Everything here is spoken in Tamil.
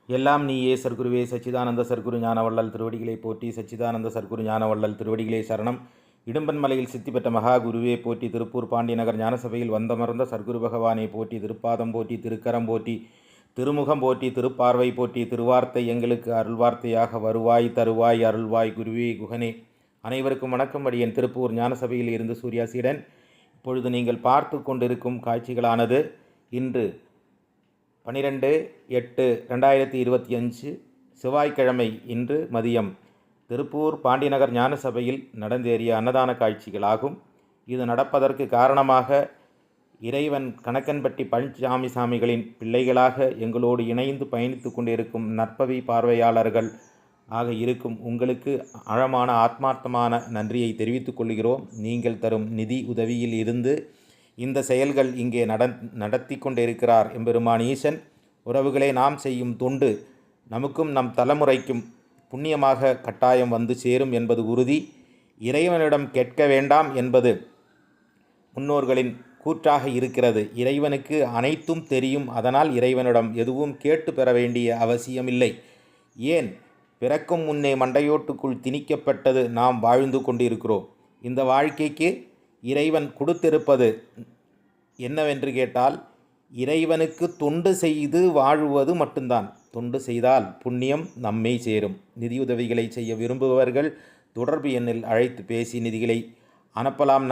எல்லாம் நீயே சர்க்குருவே சச்சிதானந்த சர்க்குரு ஞானவள்ளல் திருவடிகளை போற்றி. சச்சிதானந்த சர்க்குரு ஞானவள்ளல் திருவடிகளே சரணம். இடும்பன்மலையில் சித்தி பெற்ற மகா குருவே போற்றி. திருப்பூர் பாண்டியநகர் ஞானசபையில் வந்தமர்ந்த சர்க்குரு பகவானை போற்றி. திருப்பாதம் போற்றி, திருக்கரம் போற்றி, திருமுகம் போற்றி, திருப்பார்வை போற்றி. திருவார்த்தை எங்களுக்கு அருள்வார்த்தையாக வருவாய் தருவாய் அருள்வாய் குருவே குகனே. அனைவருக்கும் வணக்கம். அடியேன் திருப்பூர் ஞானசபையில் இருந்து சூர்யாசீடன். இப்பொழுது நீங்கள் பார்த்து கொண்டிருக்கும் காட்சிகளானது இன்று 12/8/2025 செவ்வாய்க்கிழமை இன்று மதியம் திருப்பூர் பாண்டியநகர் ஞானசபையில் நடந்தேறிய அன்னதான காட்சிகளாகும். இது நடப்பதற்கு காரணமாக இறைவன் கணக்கன்பட்டி பழனிசாமி சாமிகளின் பிள்ளைகளாக எங்களோடு இணைந்து பயணித்து கொண்டிருக்கும் நற்பவி பார்வையாளர்கள் ஆக இருக்கும் உங்களுக்கு ஆழமான ஆத்மார்த்தமான நன்றியை தெரிவித்துக் கொள்கிறோம். நீங்கள் தரும் நிதி உதவியில் இருந்து இந்த செயல்கள் இங்கே நடத்தி கொண்டிருக்கிறார் எம்பெருமான் ஈசன். உறவுகளே, நாம் செய்யும் தொண்டு நமக்கும் நம் தலைமுறைக்கும் புண்ணியமாக கட்டாயம் வந்து சேரும் என்பது உறுதி. இறைவனிடம் கேட்க வேண்டாம் என்பது முன்னோர்களின் கூற்றாக இருக்கிறது. இறைவனுக்கு அனைத்தும் தெரியும். அதனால் இறைவனிடம் எதுவும் கேட்டு பெற வேண்டிய அவசியமில்லை. ஏன், பிறக்கும் முன்னே மண்டையோட்டுக்குள் திணிக்கப்பட்டது நாம் வாழ்ந்து கொண்டிருக்கிறோம். இந்த வாழ்க்கைக்கு இறைவன் கொடுத்திருப்பது என்னவென்று கேட்டால், இறைவனுக்கு தொண்டு செய்து வாழுவது மட்டும்தான். தொண்டு செய்தால் புண்ணியம் நம்மை சேரும். நிதியுதவிகளை செய்ய விரும்புபவர்கள் தொடர்பு எண்ணில் அழைத்து பேசி நிதிகளை அனுப்பலாம்.